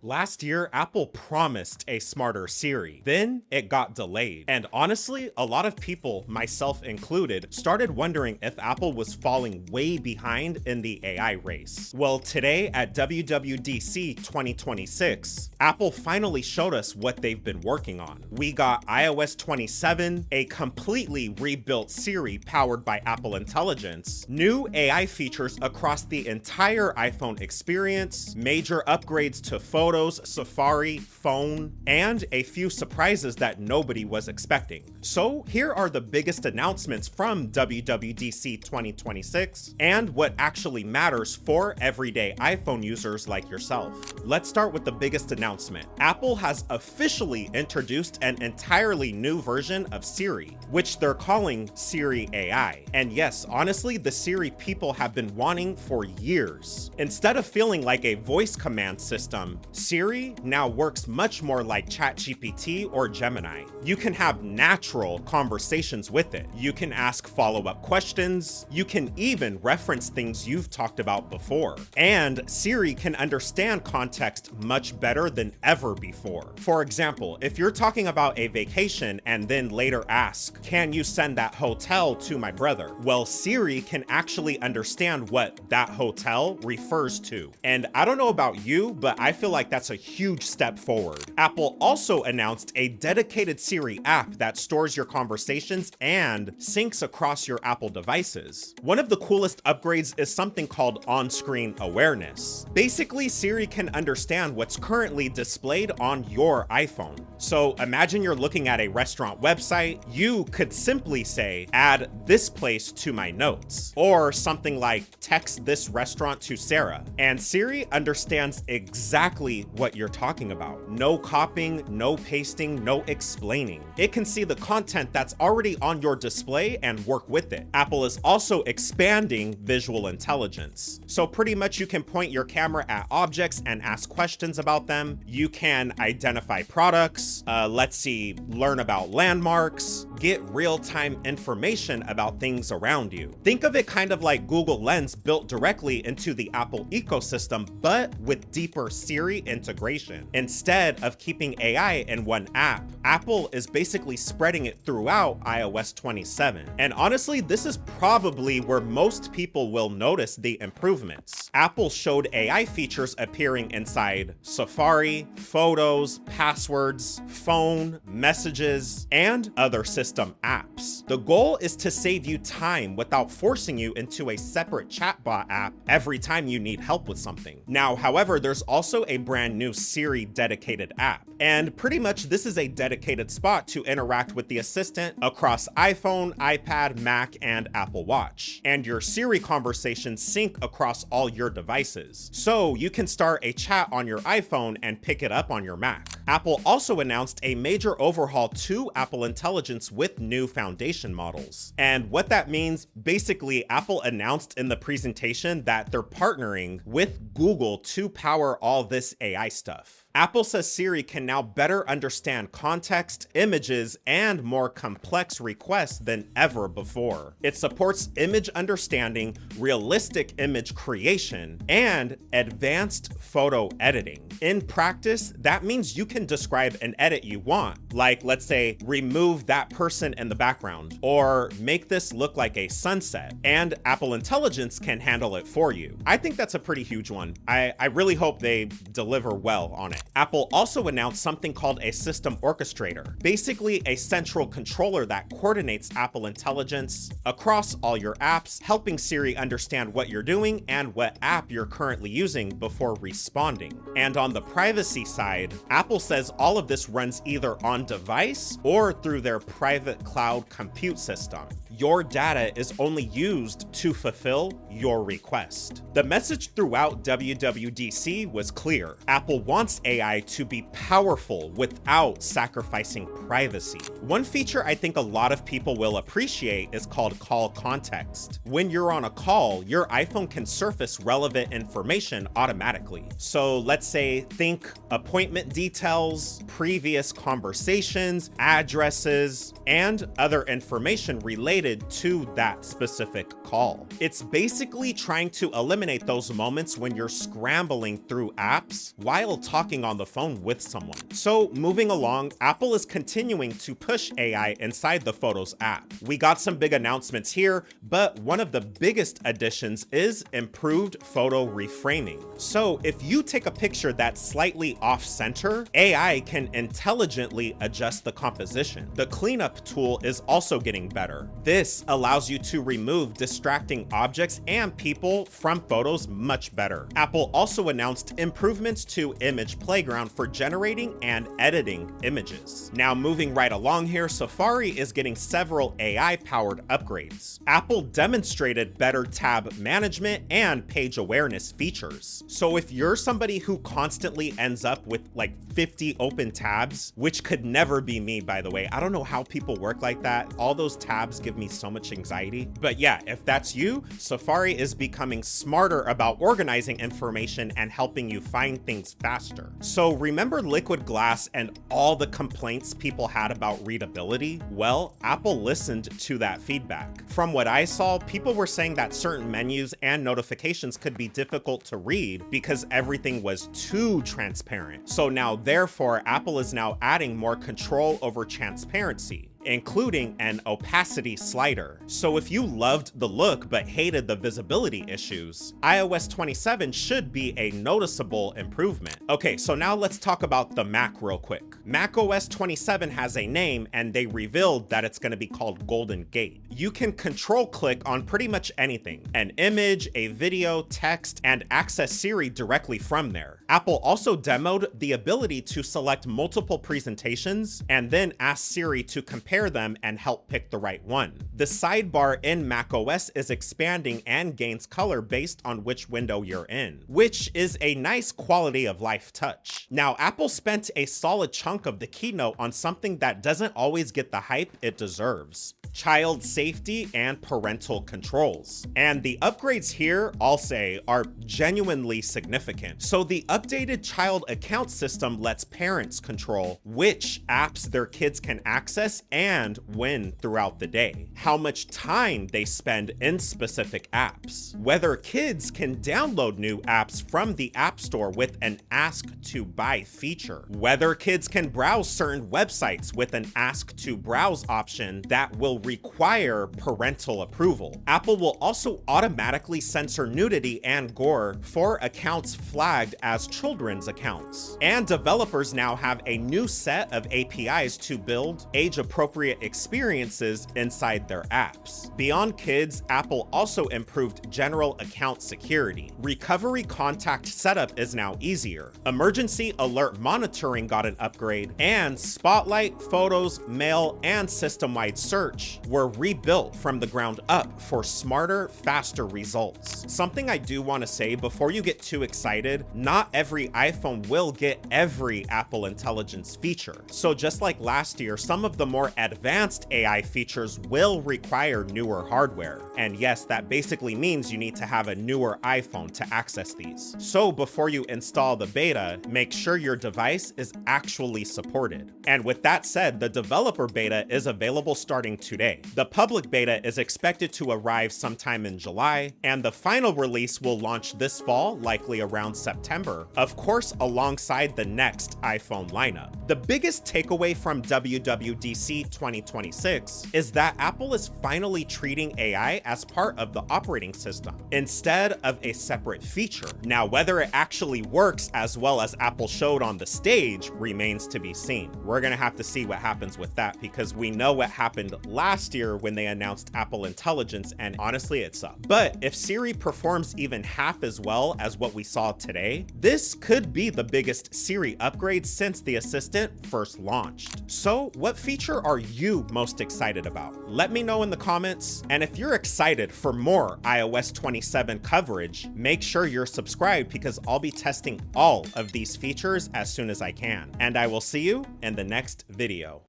Last year, Apple promised a smarter Siri. Then it got delayed. And honestly, a lot of people, myself included, started wondering if Apple was falling way behind in the AI race. Well, today at WWDC 2026, Apple finally showed us what they've been working on. We got iOS 27, a completely rebuilt Siri powered by Apple Intelligence, new AI features across the entire iPhone experience, major upgrades to photos, Safari, phone, and a few surprises that nobody was expecting. So here are the biggest announcements from WWDC 2026 and what actually matters for everyday iPhone users like yourself. Let's start with the biggest announcement. Apple has officially introduced an entirely new version of Siri, which they're calling Siri AI. And yes, honestly, the Siri people have been wanting for years. Instead of feeling like a voice command system, Siri now works much more like ChatGPT or Gemini. You can have natural conversations with it. You can ask follow-up questions. You can even reference things you've talked about before. And Siri can understand context much better than ever before. For example, if you're talking about a vacation and then later ask, "Can you send that hotel to my brother?" Well, Siri can actually understand what that hotel refers to. And I don't know about you, but I feel like that's a huge step forward. Apple also announced a dedicated Siri app that stores your conversations and syncs across your Apple devices. One of the coolest upgrades is something called on-screen awareness. Basically, Siri can understand what's currently displayed on your iPhone. So imagine you're looking at a restaurant website. You could simply say, "Add this place to my notes," or something like, "Text this restaurant to Sarah." And Siri understands exactly what you're talking about. No copying, no pasting, no explaining. It can see the content that's already on your display and work with it. Apple is also expanding visual intelligence. So pretty much you can point your camera at objects and ask questions about them. You can identify products, learn about landmarks, get real-time information about things around you. Think of it kind of like Google Lens built directly into the Apple ecosystem, but with deeper Siri integration. Instead of keeping AI in one app, Apple is basically spreading it throughout iOS 27. And honestly, this is probably where most people will notice the improvements. Apple showed AI features appearing inside Safari, Photos, Passwords, Phone, Messages, and other system apps. The goal is to save you time without forcing you into a separate chatbot app every time you need help with something. Now, however, there's also a brand new Siri dedicated app. And pretty much this is a dedicated spot to interact with the assistant across iPhone, iPad, Mac, and Apple Watch. And your Siri conversations sync across all your devices. So you can start a chat on your iPhone and pick it up on your Mac. Apple also announced a major overhaul to Apple Intelligence with new foundation models. And what that means, basically, Apple announced in the presentation that they're partnering with Google to power all this AI stuff. Apple says Siri can now better understand context, images, and more complex requests than ever before. It supports image understanding, realistic image creation, and advanced photo editing. In practice, that means you can describe an edit you want, like let's say, remove that person in the background, or make this look like a sunset, and Apple Intelligence can handle it for you. I think that's a pretty huge one. I really hope they deliver well on it. Apple also announced something called a system orchestrator, basically a central controller that coordinates Apple Intelligence across all your apps, helping Siri understand what you're doing and what app you're currently using before responding. And on the privacy side, Apple says all of this runs either on device or through their private cloud compute system. Your data is only used to fulfill your request. The message throughout WWDC was clear. Apple wants AI to be powerful without sacrificing privacy. One feature I think a lot of people will appreciate is called call context. When you're on a call, your iPhone can surface relevant information automatically. So let's say think appointment details, previous conversations, addresses, and other information related related to that specific call. It's basically trying to eliminate those moments when you're scrambling through apps while talking on the phone with someone. So moving along, Apple is continuing to push AI inside the Photos app. We got some big announcements here, but one of the biggest additions is improved photo reframing. So if you take a picture that's slightly off center, AI can intelligently adjust the composition. The cleanup tool is also getting better. This allows you to remove distracting objects and people from photos much better. Apple also announced improvements to Image Playground for generating and editing images. Now moving right along here, Safari is getting several AI-powered upgrades. Apple demonstrated better tab management and page awareness features. So if you're somebody who constantly ends up with like 50 open tabs, which could never be me, by the way. I don't know how people work like that. All those tabs give me so much anxiety. But yeah, if that's you, Safari is becoming smarter about organizing information and helping you find things faster. So remember Liquid Glass and all the complaints people had about readability? Well, Apple listened to that feedback. From what I saw, people were saying that certain menus and notifications could be difficult to read because everything was too transparent. So now, therefore, Apple is now adding more control over transparency, including an opacity slider. So if you loved the look but hated the visibility issues, iOS 27 should be a noticeable improvement. Okay, so now let's talk about the Mac real quick. macOS 27 has a name, and they revealed that it's going to be called Golden Gate. You can control click on pretty much anything, an image, a video, text, and access Siri directly from there. Apple also demoed the ability to select multiple presentations and then ask Siri to compare them and help pick the right one. The sidebar in macOS is expanding and gains color based on which window you're in, which is a nice quality of life touch. Now, Apple spent a solid chunk of the keynote on something that doesn't always get the hype it deserves: child safety and parental controls. And the upgrades here, I'll say, are genuinely significant. So the updated child account system lets parents control which apps their kids can access and when throughout the day, how much time they spend in specific apps, whether kids can download new apps from the App Store with an Ask to Buy feature, whether kids can browse certain websites with an Ask to Browse option that will require parental approval. Apple will also automatically censor nudity and gore for accounts flagged as children's accounts. And developers now have a new set of APIs to build age-appropriate experiences inside their apps. Beyond kids, Apple also improved general account security. Recovery contact setup is now easier. Emergency alert monitoring got an upgrade, and Spotlight, Photos, Mail, and system-wide search were rebuilt from the ground up for smarter, faster results. Something I do want to say before you get too excited, not every iPhone will get every Apple Intelligence feature. So just like last year, some of the more advanced AI features will require newer hardware. And yes, that basically means you need to have a newer iPhone to access these. So before you install the beta, make sure your device is actually supported. And with that said, the developer beta is available starting today. The public beta is expected to arrive sometime in July, and the final release will launch this fall, likely around September, of course alongside the next iPhone lineup. The biggest takeaway from WWDC 2026 is that Apple is finally treating AI as part of the operating system, instead of a separate feature. Now, whether it actually works as well as Apple showed on the stage remains to be seen. We're gonna have to see what happens with that, because we know what happened last year when they announced Apple Intelligence, and honestly, it sucked. But if Siri performs even half as well as what we saw today, this could be the biggest Siri upgrade since the assistant first launched. So what feature are you most excited about? Let me know in the comments, and if you're excited for more iOS 27 coverage, make sure you're subscribed, because I'll be testing all of these features as soon as I can. And I will see you in the next video.